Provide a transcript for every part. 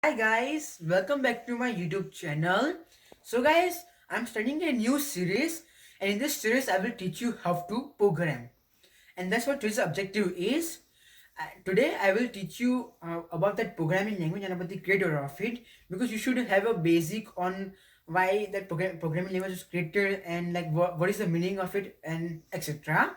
Hi guys, welcome back to my YouTube channel. So guys, I'm starting a new series, and in this series I will teach you how to program. And that's what today's objective is. Today I will teach you about that programming language and about the creator of it, because you should have a basic on why that programming language was created, and like what is the meaning of it, and etc.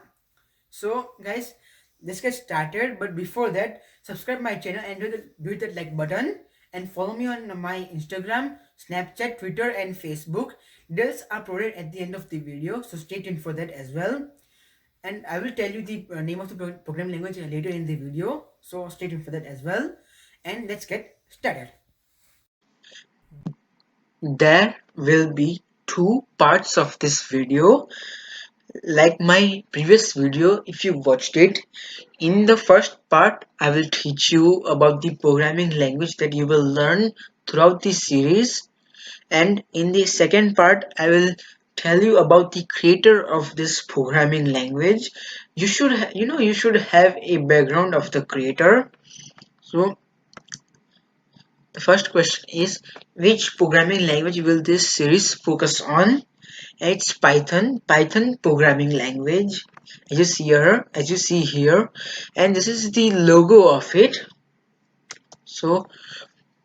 So guys, let's get started. But before that, subscribe my channel and do that like button, and follow me on my Instagram, Snapchat, Twitter, and Facebook. Details are provided at the end of the video, so stay tuned for that as well. And I will tell you the name of the programming language later in the video, so stay tuned for that as well. And let's get started. There will be two parts of this video. Like my previous video, if you watched it, in the first part I will teach you about the programming language that you will learn throughout the series, and in the second part I will tell you about the creator of this programming language. You should have a background of the creator. So the first question is, which programming language will this series focus on? It's Python programming language, as you see here, and this is the logo of it. So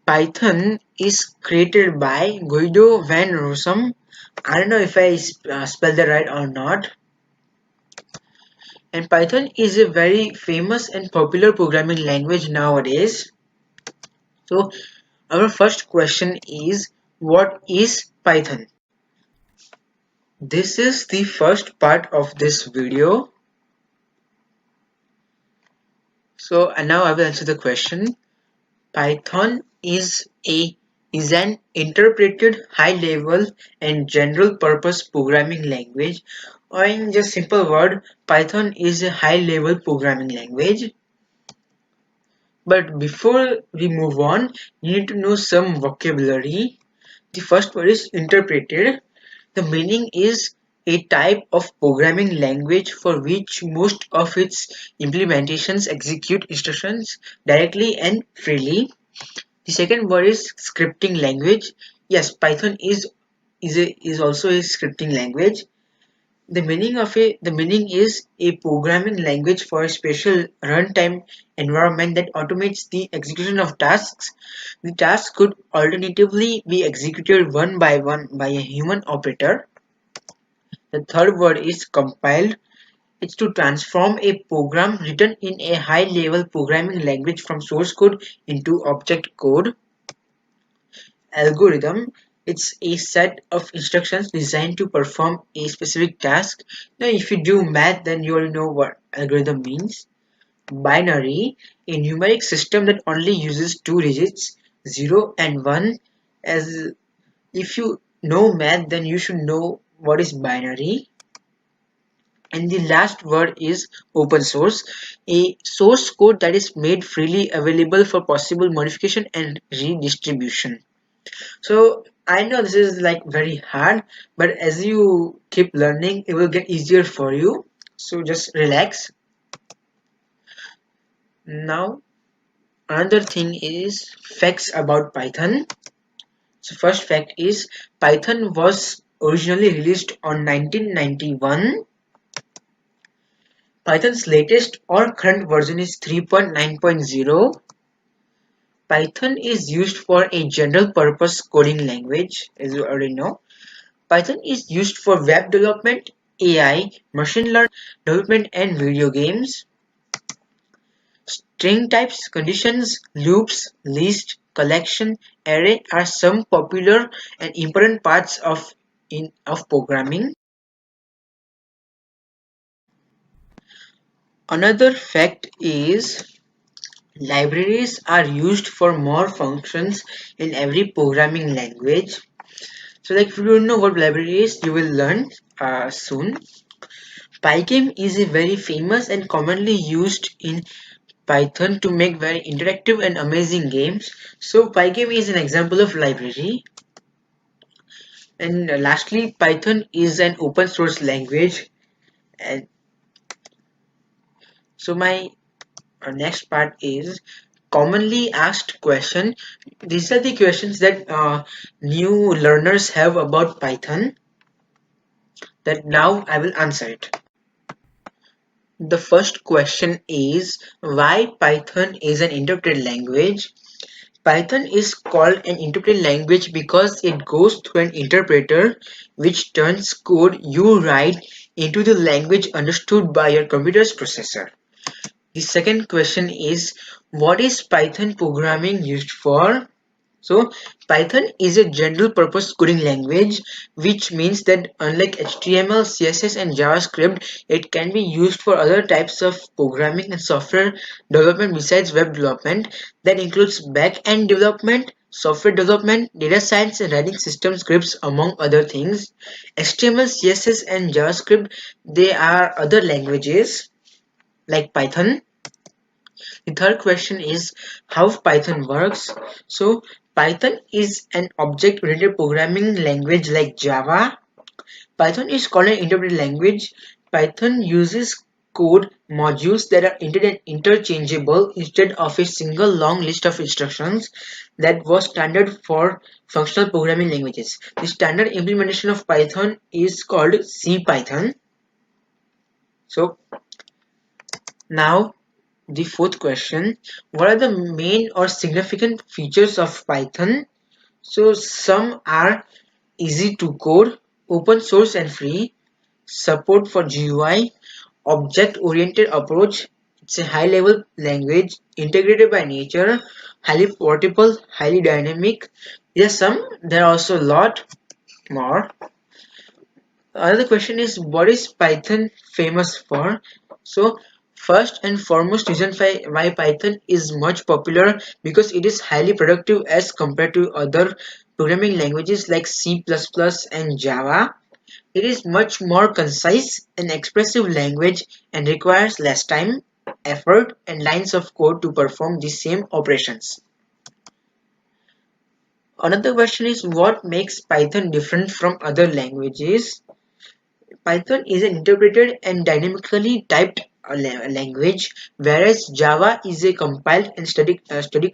Python is created by Guido van Rossum. I don't know if I spelled that right or not. And Python is a very famous and popular programming language nowadays. So our first question is, what is Python? This is the first part of this video. So and now I will answer the question. Python is an interpreted high-level and general-purpose programming language, or in just simple word, Python is a high-level programming language. But before we move on, you need to know some vocabulary. The first word is interpreted. The meaning is a type of programming language for which most of its implementations execute instructions directly and freely. The second word is scripting language. Yes, Python is also a scripting language. The meaning is a programming language for a special runtime environment that automates the execution of tasks. The task could alternatively be executed one by one by a human operator. The third word is compiled. It's to transform a program written in a high-level programming language from source code into object code. Algorithm, it's a set of instructions designed to perform a specific task. Now if you do math, then you already know what algorithm means. Binary, a numeric system that only uses two digits, 0 and 1. As if you know math, then you should know what is binary. And the last word is open source, a source code that is made freely available for possible modification and redistribution. So I know this is like very hard, but as you keep learning, it will get easier for you. So just relax. Now, another thing is facts about Python. So first fact is Python was originally released on 1991. Python's latest or current version is 3.9.0. Python is used for a general purpose coding language, as you already know. Python is used for web development, AI, machine learning development, and video games. String types, conditions, loops, list, collection, array are some popular and important parts of programming. Another fact is libraries are used for more functions in every programming language. So like if you don't know what library is, you will learn soon. Pygame is a very famous and commonly used in Python to make very interactive and amazing games. So Pygame is an example of library. And lastly, Python is an open source language. And so my next part is Commonly asked question. These are the questions that new learners have about Python, that now I will answer it. The first question is why Python is an interpreted language. Python is called an interpreted language because it goes through an interpreter which turns code you write into the language understood by your computer's processor. The second question is what is Python programming used for? So Python is a general purpose coding language, which means that unlike HTML, CSS and JavaScript, it can be used for other types of programming and software development besides web development. That includes back-end development, software development, data science and writing system scripts among other things. HTML, CSS and JavaScript, they are other languages like Python. The third question is how Python works. So Python is an object-oriented programming language like Java. Python is called an interpreted language. Python uses code modules that are interchangeable instead of a single long list of instructions that was standard for functional programming languages. The standard implementation of Python is called CPython. So now the fourth question, what are the main or significant features of Python? So some are easy to code, open source and free, support for GUI, object-oriented approach, it's a high-level language, integrated by nature, highly portable, highly dynamic. There are also a lot more. Another question is what is Python famous for? So first and foremost reason why Python is much popular because it is highly productive as compared to other programming languages like C++ and Java. It is much more concise and expressive language and requires less time, effort and lines of code to perform the same operations. Another question is what makes Python different from other languages? Python is an interpreted and dynamically typed language, whereas Java is a compiled and statically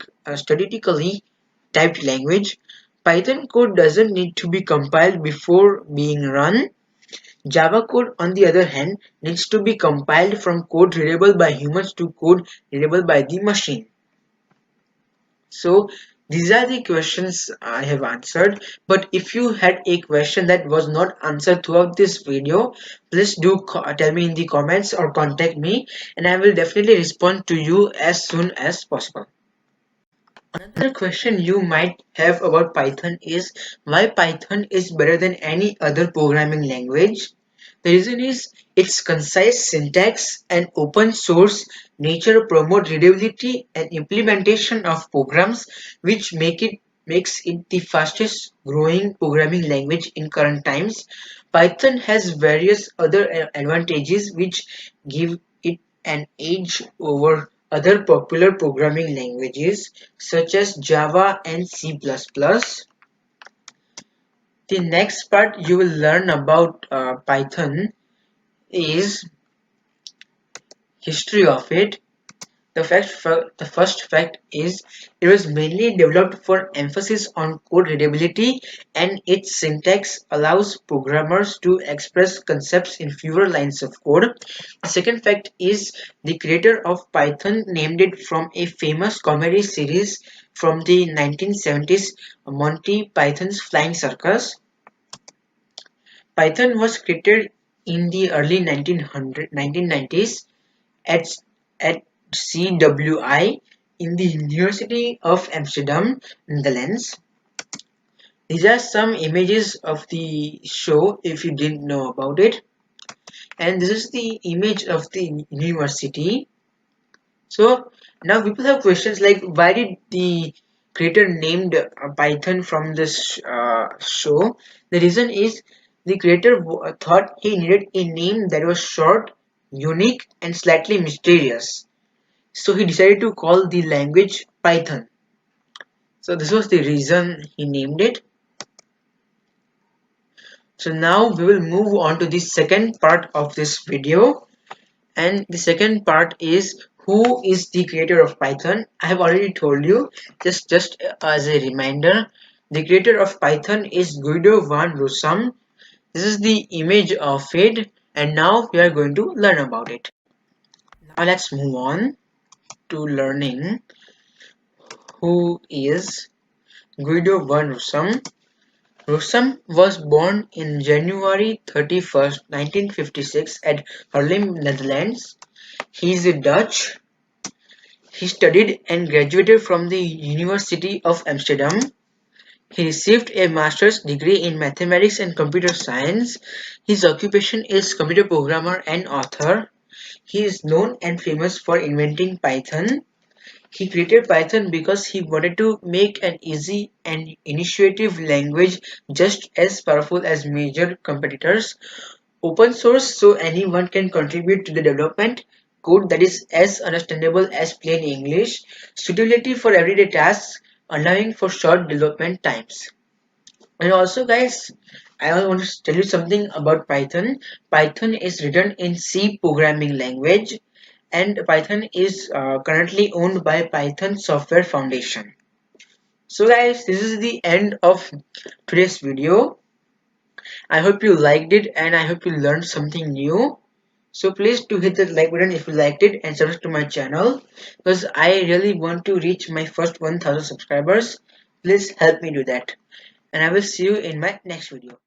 typed language. Python code doesn't need to be compiled before being run. Java code, on the other hand, needs to be compiled from code readable by humans to code readable by the machine. So these are the questions I have answered, but if you had a question that was not answered throughout this video, please do tell me in the comments or contact me and I will definitely respond to you as soon as possible. Another question you might have about Python is why Python is better than any other programming language. The reason is its concise syntax and open source nature promote readability and implementation of programs which makes it the fastest growing programming language in current times. Python has various other advantages which give it an edge over other popular programming languages such as Java and C++. The next part you will learn about Python is history of it. The first fact is it was mainly developed for emphasis on code readability and its syntax allows programmers to express concepts in fewer lines of code. The second fact is the creator of Python named it from a famous comedy series from the 1970s, Monty Python's Flying Circus. Python was created in the early 1990s at, at CWI in the University of Amsterdam, Netherlands. These are some images of the show if you didn't know about it. And this is the image of the university. So now people have questions like why did the creator named Python from this show? The reason is the creator thought he needed a name that was short, unique and slightly mysterious. So he decided to call the language Python. So this was the reason he named it. So now we will move on to the second part of this video. And the second part is Who is the creator of Python? I have already told you. Just as a reminder, the creator of Python is Guido van Rossum. This is the image of it, and now we are going to learn about it. Now let's move on to learning who is Guido van Rossum. Rossum was born in January 31st, 1956 at Haarlem, Netherlands. He is Dutch. He studied and graduated from the University of Amsterdam. He received a master's degree in mathematics and computer science. His occupation is computer programmer and author. He is known and famous for inventing Python. He created Python because he wanted to make an easy and intuitive language just as powerful as major competitors. Open source so anyone can contribute to the development. Code that is as understandable as plain English. Suitability for everyday tasks, allowing for short development times. And also guys, I want to tell you something about Python. Python is written in C programming language, and Python is currently owned by Python Software Foundation. So guys, this is the end of today's video. I hope you liked it and I hope you learned something new. So please do hit the like button if you liked it and subscribe to my channel because I really want to reach my first 1000 subscribers. Please help me do that. And I will see you in my next video.